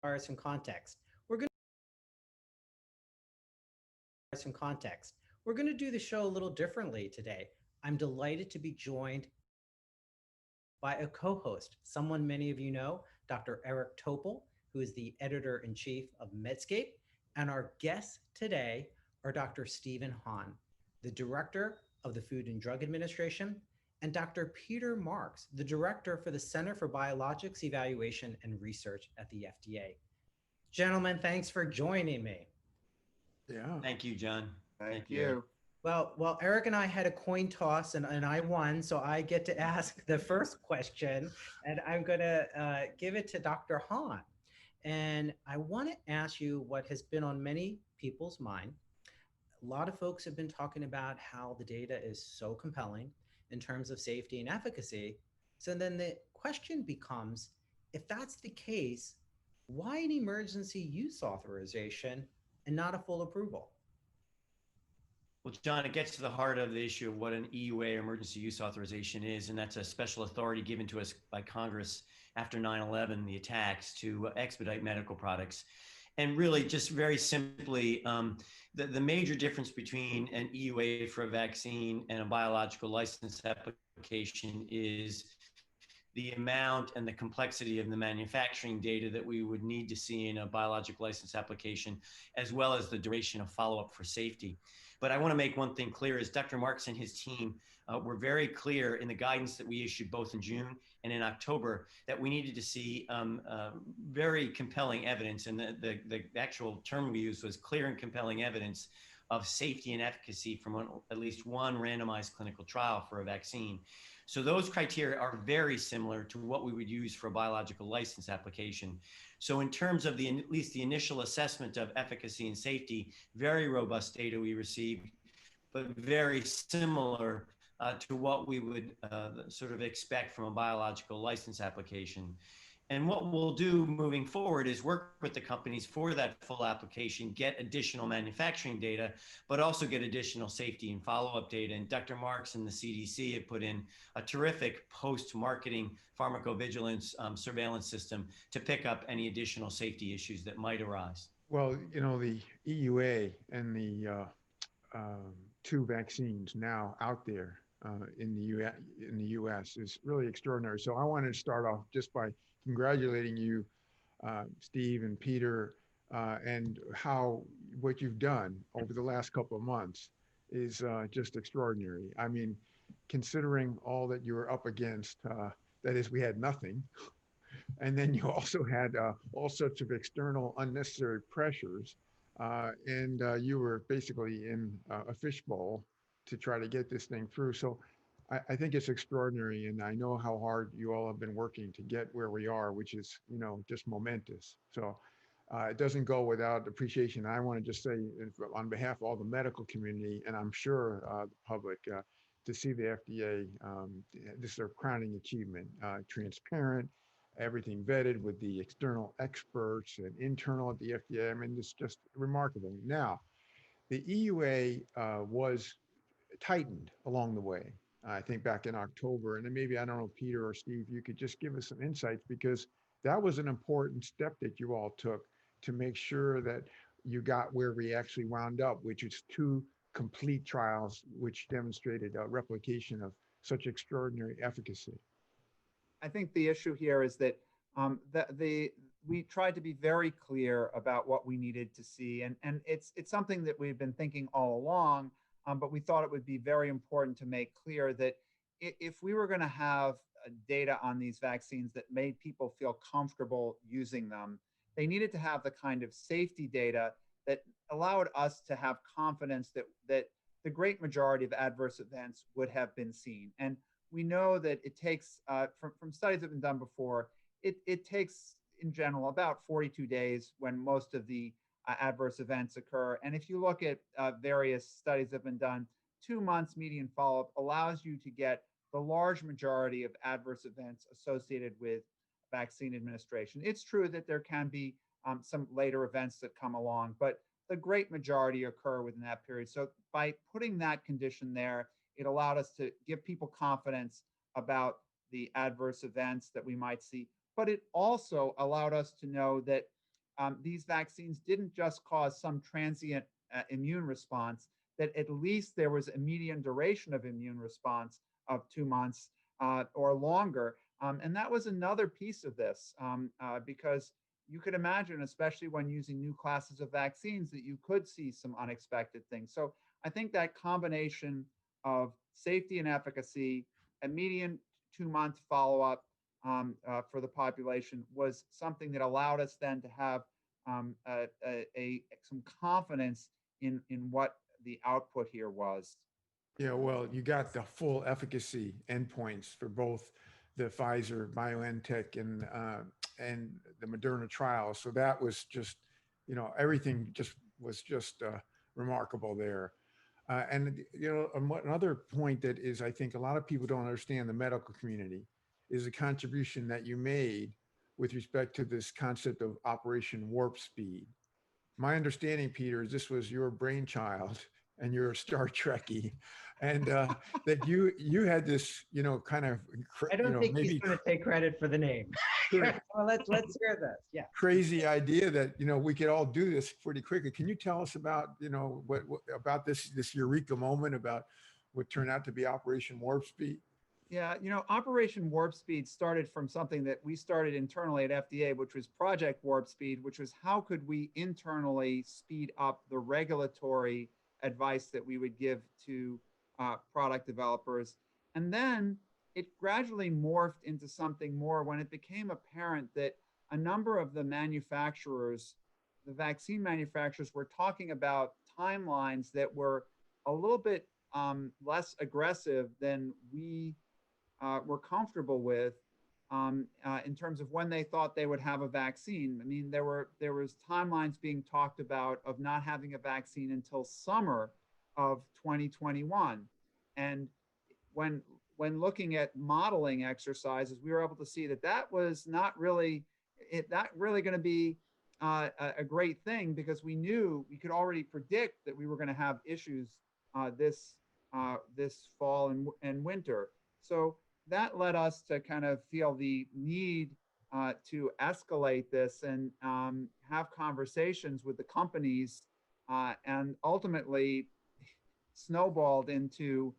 Some context. We're going some context. We're going to do the show a little differently today. I'm delighted to be joined by a co-host, someone many of you know, Dr. Eric Topol, who is the editor-in-chief of Medscape, and our guests today are Dr. Stephen Hahn, the director of the Food and Drug Administration, and Dr. Peter Marks, the director for the Center for Biologics Evaluation and Research at the FDA. Gentlemen, thanks for joining me. Yeah. Thank you, John. Thank you. Well, Eric and I had a coin toss and I won, so I get to ask the first question, and I'm going to give it to Dr. Hahn. And I want to ask you what has been on many people's mind. A lot of folks have been talking about how the data is so compelling in terms of safety and efficacy. So then the question becomes, if that's the case, why an emergency use authorization and not a full approval? Well, John, it gets to the heart of the issue of what an EUA, emergency use authorization, is, and that's a special authority given to us by Congress after 9/11, the attacks, to expedite medical products. And really, just very simply, the major difference between an EUA for a vaccine and a biological license application is the amount and the complexity of the manufacturing data that we would need to see in a biologic license application, as well as the duration of follow-up for safety. But I want to make one thing clear is Dr. Marks and his team were very clear in the guidance that we issued both in June and in October that we needed to see very compelling evidence. And the actual term we used was clear and compelling evidence of safety and efficacy from at least one randomized clinical trial for a vaccine. So those criteria are very similar to what we would use for a biological license application. So in terms of at least the initial assessment of efficacy and safety, very robust data we received, but very similar to what we would sort of expect from a biological license application. And what we'll do moving forward is work with the companies for that full application, get additional manufacturing data, but also get additional safety and follow-up data. And Dr. Marks and the CDC have put in a terrific post-marketing pharmacovigilance surveillance system to pick up any additional safety issues that might arise. Well, you know, the EUA and the two vaccines now out there in the US is really extraordinary. So I wanted to start off just by congratulating you, Steve and Peter, and how what you've done over the last couple of months is just extraordinary. I mean, considering all that you were up against, that is, we had nothing. And then you also had all sorts of external unnecessary pressures. And you were basically in a fishbowl to try to get this thing through. So I think it's extraordinary. And I know how hard you all have been working to get where we are, which is, you know, just momentous. So it doesn't go without appreciation. I want to just say on behalf of all the medical community, and I'm sure the public, to see the FDA, this is their crowning achievement, transparent, everything vetted with the external experts and internal at the FDA. I mean, it's just remarkable. Now, the EUA was tightened along the way. I think back in October, and then maybe, I don't know, Peter or Steve, you could just give us some insights, because that was an important step that you all took to make sure that you got where we actually wound up, which is two complete trials, which demonstrated a replication of such extraordinary efficacy. I think the issue here is that we tried to be very clear about what we needed to see, and it's something that we've been thinking all along, but we thought it would be very important to make clear that if we were going to have data on these vaccines that made people feel comfortable using them, they needed to have the kind of safety data that allowed us to have confidence that the great majority of adverse events would have been seen. And we know that it takes, from studies that have been done before, it takes in general about 42 days when most of the adverse events occur. And if you look at various studies that have been done, 2 months median follow-up allows you to get the large majority of adverse events associated with vaccine administration. It's true that there can be some later events that come along, but the great majority occur within that period. So by putting that condition there, it allowed us to give people confidence about the adverse events that we might see. But it also allowed us to know that these vaccines didn't just cause some transient immune response, that at least there was a median duration of immune response of 2 months or longer. And that was another piece of this because you could imagine, especially when using new classes of vaccines, that you could see some unexpected things. So I think that combination of safety and efficacy, a median 2-month follow-up for the population was something that allowed us then to have some confidence in what the output here was. Yeah, well, you got the full efficacy endpoints for both the Pfizer, BioNTech, and the Moderna trials. So that was just, everything just was just remarkable there. And another point that is, I think a lot of people don't understand, the medical community, is the contribution that you made with respect to this concept of Operation Warp Speed. My understanding, Peter, is this was your brainchild, and you're a Star Trekkie, and that you had this, kind of, I don't think he's maybe going to take credit for the name. Well, let's hear this. Yeah. crazy idea that we could all do this pretty quickly. Can you tell us about what about this eureka moment about what turned out to be Operation Warp Speed? Yeah, Operation Warp Speed started from something that we started internally at FDA, which was Project Warp Speed, which was how could we internally speed up the regulatory advice that we would give to product developers. And then it gradually morphed into something more when it became apparent that a number of the manufacturers, the vaccine manufacturers, were talking about timelines that were a little bit less aggressive than we were comfortable with in terms of when they thought they would have a vaccine. I mean, there was timelines being talked about of not having a vaccine until summer of 2021. And when looking at modeling exercises, we were able to see that was not really going to be a great thing, because we could already predict that we were going to have issues this fall and winter. So that led us to kind of feel the need to escalate this and have conversations with the companies, and ultimately snowballed into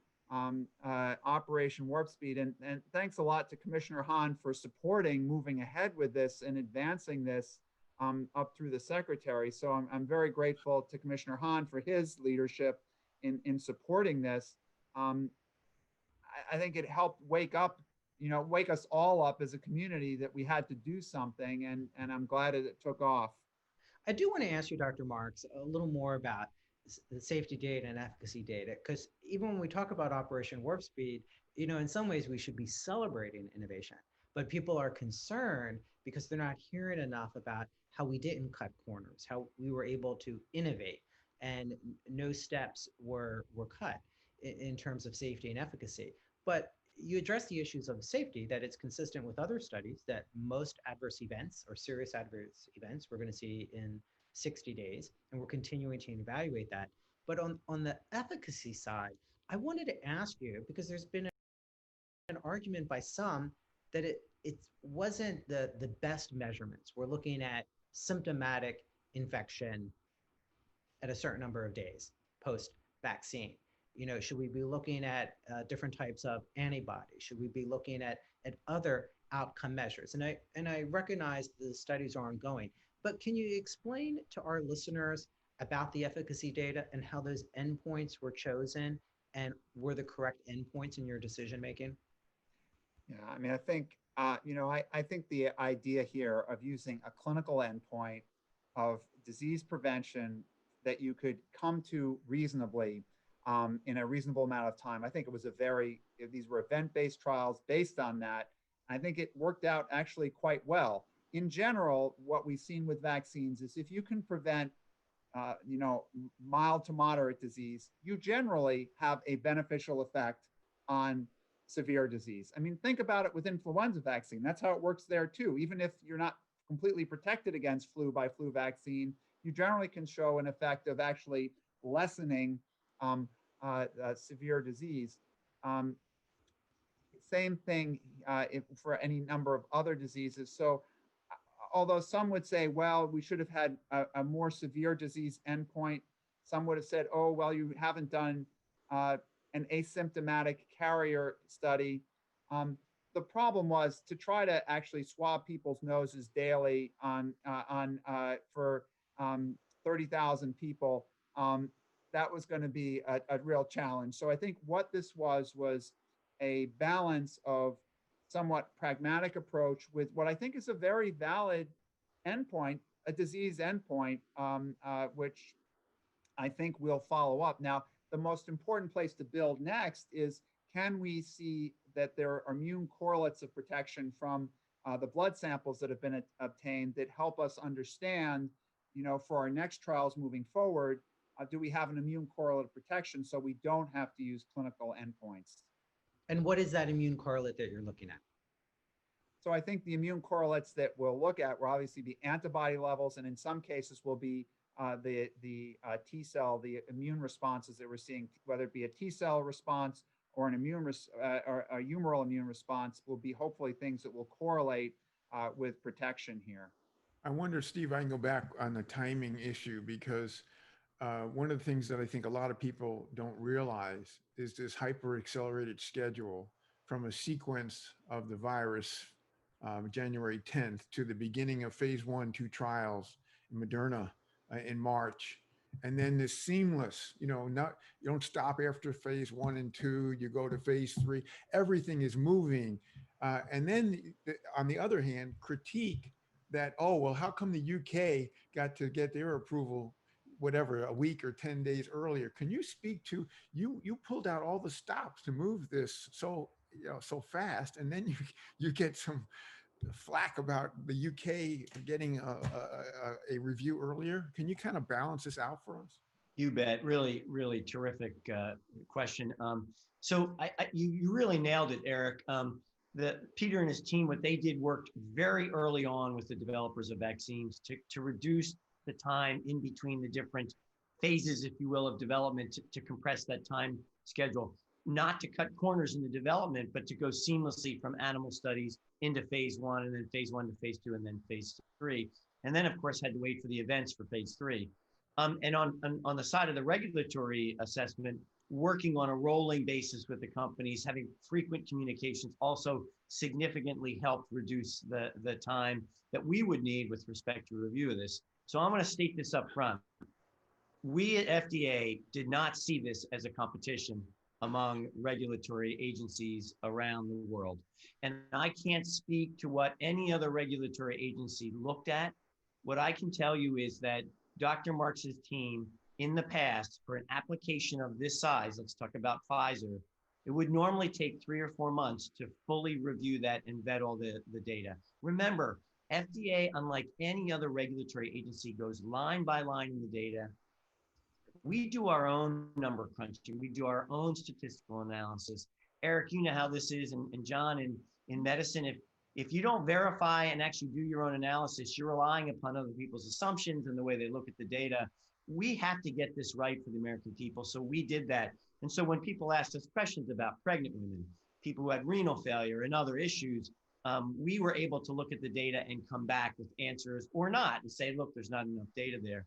Operation Warp Speed. And thanks a lot to Commissioner Hahn for supporting moving ahead with this and advancing this up through the secretary. So I'm very grateful to Commissioner Hahn for his leadership in supporting this. I think it helped wake us all up as a community that we had to do something, and I'm glad that it took off. I do want to ask you, Dr. Marks, a little more about the safety data and efficacy data, because even when we talk about Operation Warp Speed, in some ways we should be celebrating innovation, but people are concerned because they're not hearing enough about how we didn't cut corners, how we were able to innovate, and no steps were cut in terms of safety and efficacy. But you address the issues of safety, that it's consistent with other studies that most adverse events or serious adverse events we're going to see in 60 days, and we're continuing to evaluate that. But on the efficacy side, I wanted to ask you, because there's been an argument by some that it wasn't the best measurements. We're looking at symptomatic infection at a certain number of days post-vaccine. Should we be looking at different types of antibodies? Should we be looking at other outcome measures? And I recognize the studies are ongoing, but can you explain to our listeners about the efficacy data and how those endpoints were chosen and were the correct endpoints in your decision making? Yeah, I mean, I think I think the idea here of using a clinical endpoint of disease prevention that you could come to reasonably in a reasonable amount of time. I think it was these were event-based trials based on that. I think it worked out actually quite well. In general, what we've seen with vaccines is if you can prevent, mild to moderate disease, you generally have a beneficial effect on severe disease. I mean, think about it with influenza vaccine. That's how it works there too. Even if you're not completely protected against flu by flu vaccine, you generally can show an effect of actually lessening severe disease. Same thing for any number of other diseases. So although some would say, well, we should have had a more severe disease endpoint. Some would have said, oh, well, you haven't done an asymptomatic carrier study. The problem was to try to actually swab people's noses daily for 30,000 people. That was going to be a real challenge. So I think what this was a balance of somewhat pragmatic approach with what I think is a very valid endpoint, a disease endpoint, which I think we'll follow up. Now, the most important place to build next is, can we see that there are immune correlates of protection from the blood samples that have been obtained that help us understand, for our next trials moving forward, do we have an immune correlate of protection so we don't have to use clinical endpoints? And what is that immune correlate that you're looking at? So I think the immune correlates that we'll look at will obviously be antibody levels, and in some cases will be the T cell, the immune responses that we're seeing, whether it be a T cell response or an or a humoral immune response, will be hopefully things that will correlate with protection here. I wonder, Steve, I can go back on the timing issue, because one of the things that I think a lot of people don't realize is this hyper accelerated schedule from a sequence of the virus, January 10th, to the beginning of phase 1/2 trials in Moderna in March. And then this seamless, you don't stop after phase 1 and 2, you go to phase 3, everything is moving. And then on the other hand, critique that, oh, well, how come the UK got to get their approval, whatever, a week or 10 days earlier? Can you speak to, you pulled out all the stops to move this so fast, and then you get some flack about the UK getting a review earlier. Can you kind of balance this out for us? You bet. Really, really terrific question. So you really nailed it, Eric. Peter and his team, what they did worked very early on with the developers of vaccines to reduce the time in between the different phases, if you will, of development, to compress that time schedule, not to cut corners in the development, but to go seamlessly from animal studies into phase 1, and then phase 1 to phase 2, and then phase 3. And then, of course, had to wait for the events for phase 3. And on the side of the regulatory assessment, working on a rolling basis with the companies, having frequent communications also significantly helped reduce the time that we would need with respect to review of this. So I'm going to state this up front. We at FDA did not see this as a competition among regulatory agencies around the world. And I can't speak to what any other regulatory agency looked at. What I can tell you is that Dr. Marks's team in the past, for an application of this size, let's talk about Pfizer, it would normally take 3 or 4 months to fully review that and vet all the data. Remember, FDA, unlike any other regulatory agency, goes line by line in the data. We do our own number crunching. We do our own statistical analysis. Eric, you know how this is, and John, in medicine, if you don't verify and actually do your own analysis, you're relying upon other people's assumptions and the way they look at the data. We have to get this right for the American people, so we did that. And so when people asked us questions about pregnant women, people who had renal failure and other issues, we were able to look at the data and come back with answers or not and say, look, there's not enough data there.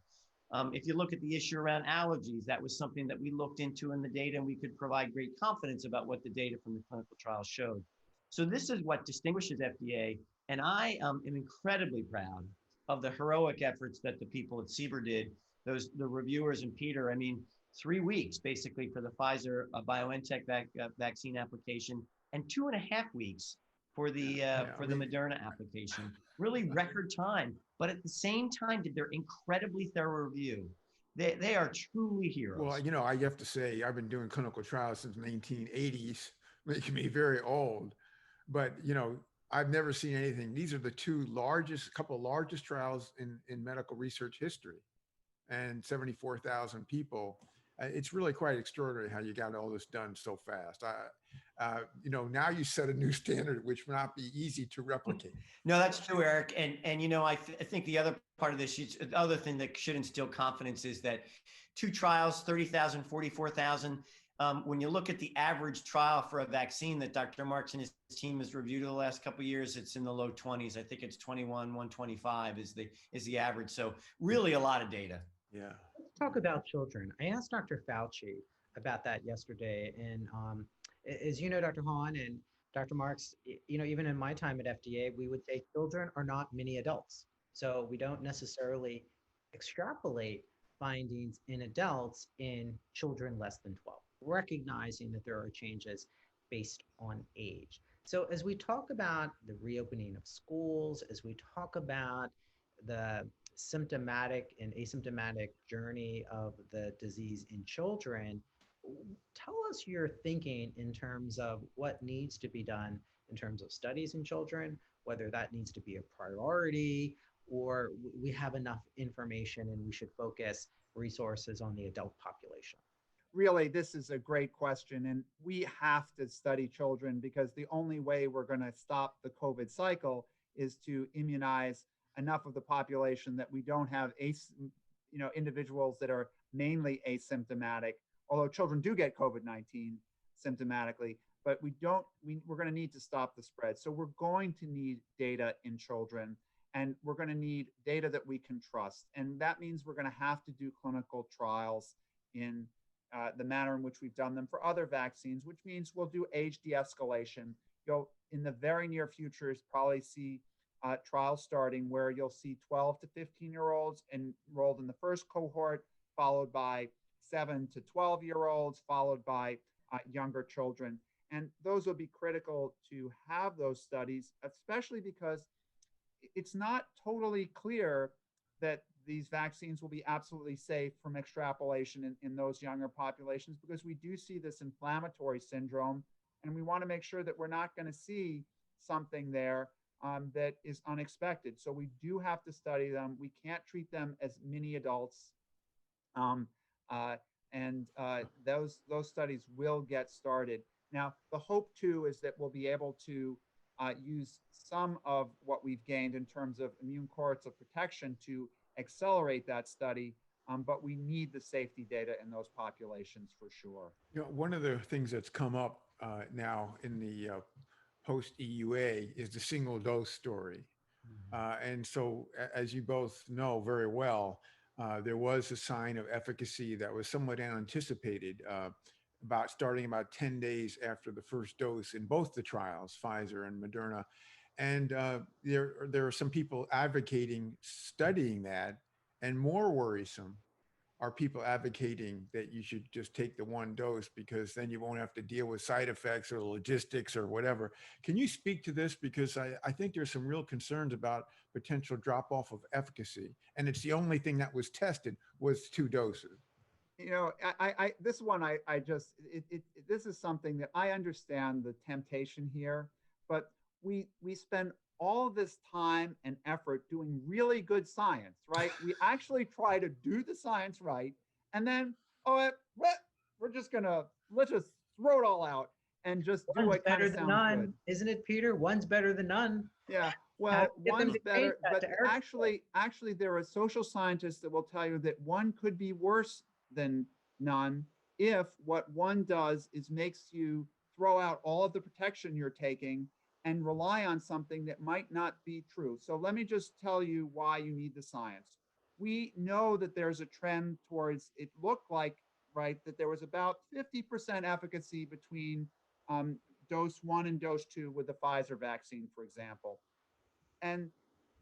If you look at the issue around allergies, that was something that we looked into in the data, and we could provide great confidence about what the data from the clinical trials showed. So this is what distinguishes FDA, and I am incredibly proud of the heroic efforts that the people at CBER did, the reviewers and Peter. I mean, 3 weeks basically for the Pfizer BioNTech vaccine application, and 2.5 weeks for the Moderna application. Really record time, but at the same time did their incredibly thorough review. They are truly heroes. Well, I have to say, I've been doing clinical trials since the 1980s, making me very old. But, I've never seen anything. These are the couple largest trials in medical research history, and 74,000 people. It's really quite extraordinary how you got all this done so fast. Now you set a new standard, which will not be easy to replicate. No, that's true, Eric. And I think the other part of this, the other thing that should instill confidence is that 2 trials, 30,000, 44,000. When you look at the average trial for a vaccine that Dr. Marks and his team has reviewed over the last couple of years, it's in the low 20s. I think it's 21, 125 is the average. So really a lot of data. Yeah. Let's talk about children. I asked Dr. Fauci about that yesterday, and as you know, Dr. Hahn and Dr. Marks, even in my time at FDA, we would say children are not mini adults. So we don't necessarily extrapolate findings in adults in children less than 12, recognizing that there are changes based on age. So as we talk about the reopening of schools, as we talk about the symptomatic and asymptomatic journey of the disease in children, tell us your thinking in terms of what needs to be done in terms of studies in children, whether that needs to be a priority or we have enough information and we should focus resources on the adult population. Really, this is a great question. And we have to study children because the only way we're going to stop the COVID cycle is to immunize enough of the population that we don't have individuals that are mainly asymptomatic, although children do get COVID-19 symptomatically, but we're going to need to stop the spread. So we're going to need data in children, and we're going to need data that we can trust. And that means we're going to have to do clinical trials in the manner in which we've done them for other vaccines, which means we'll do age de-escalation. You'll, in the very near future, probably see trials starting where you'll see 12 to 15-year-olds enrolled in the first cohort, followed by 7 to 12-year-olds, followed by younger children. And those will be critical to have those studies, especially because it's not totally clear that these vaccines will be absolutely safe from extrapolation in those younger populations, because we do see this inflammatory syndrome, and we want to make sure that we're not going to see something there that is unexpected. So we do have to study them. We can't treat them as mini adults. Those studies will get started. Now, the hope too is that we'll be able to use some of what we've gained in terms of immune cohorts of protection to accelerate that study, but we need the safety data in those populations for sure. One of the things that's come up now in the post EUA is the single dose story. And so, as you both know very well, there was a sign of efficacy that was somewhat unanticipated starting about 10 days after the first dose in both the trials, Pfizer and Moderna. And there are some people advocating studying that, and more worrisome are people advocating that you should just take the one dose because then you won't have to deal with side effects or logistics or whatever. Can you speak to this? Because I think there's some real concerns about potential drop off of efficacy. And it's the only thing that was tested was 2 doses. This is something that I understand the temptation here, but we spend all this time and effort doing really good science, right? We actually try to do the science right. And then, let's just throw it all out and just do what kind of sounds none, good. isn't it, Peter? One's better than none. Yeah, well, one's better, but actually, there are social scientists that will tell you that one could be worse than none if what one does is makes you throw out all of the protection you're taking and rely on something that might not be true. So let me just tell you why you need the science. We know that there's a trend towards, it looked like, right, that there was about 50% efficacy between dose 1 and dose 2 with the Pfizer vaccine, for example. And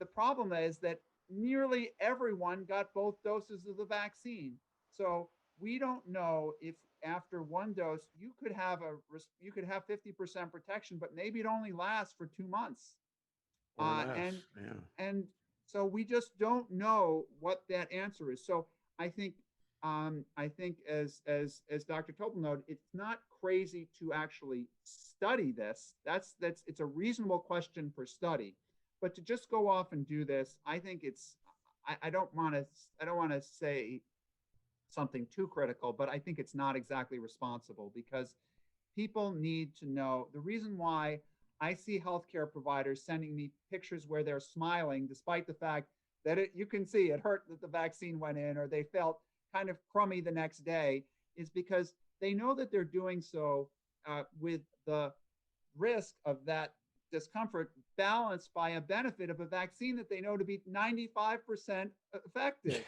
the problem is that nearly everyone got both doses of the vaccine. So we don't know if after one dose, you could have 50% protection, but maybe it only lasts for 2 months. And so we just don't know what that answer is. So I think as Dr. Topol noted, it's not crazy to actually study this. It's a reasonable question for study, but to just go off and do this, I think I don't want to say something too critical, but I think it's not exactly responsible, because people need to know. The reason why I see healthcare providers sending me pictures where they're smiling, despite the fact that you can see it hurt that the vaccine went in, or they felt kind of crummy the next day, is because they know that they're doing so with the risk of that discomfort balanced by a benefit of a vaccine that they know to be 95% effective.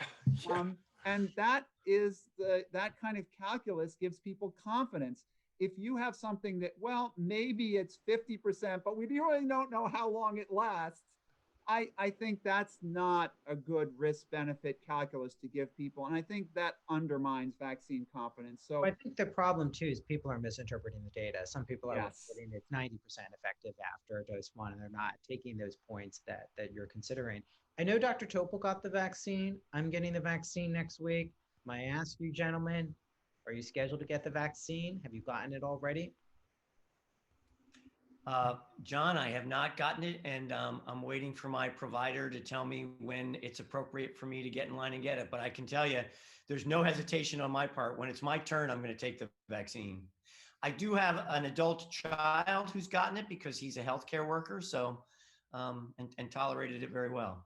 And that is that kind of calculus gives people confidence. If you have something that, well, maybe it's 50%, but we really don't know how long it lasts, I think that's not a good risk benefit calculus to give people. And I think that undermines vaccine confidence. So I think the problem too is people are misinterpreting the data. Some people are yes, reporting it's 90% effective after dose one, and they're not taking those points that you're considering. I know Dr. Topol got the vaccine. I'm getting the vaccine next week. May I ask you, gentlemen, are you scheduled to get the vaccine? Have you gotten it already? John, I have not gotten it, and I'm waiting for my provider to tell me when it's appropriate for me to get in line and get it. But I can tell you, there's no hesitation on my part. When it's my turn, I'm going to take the vaccine. I do have an adult child who's gotten it because he's a healthcare worker, so and tolerated it very well.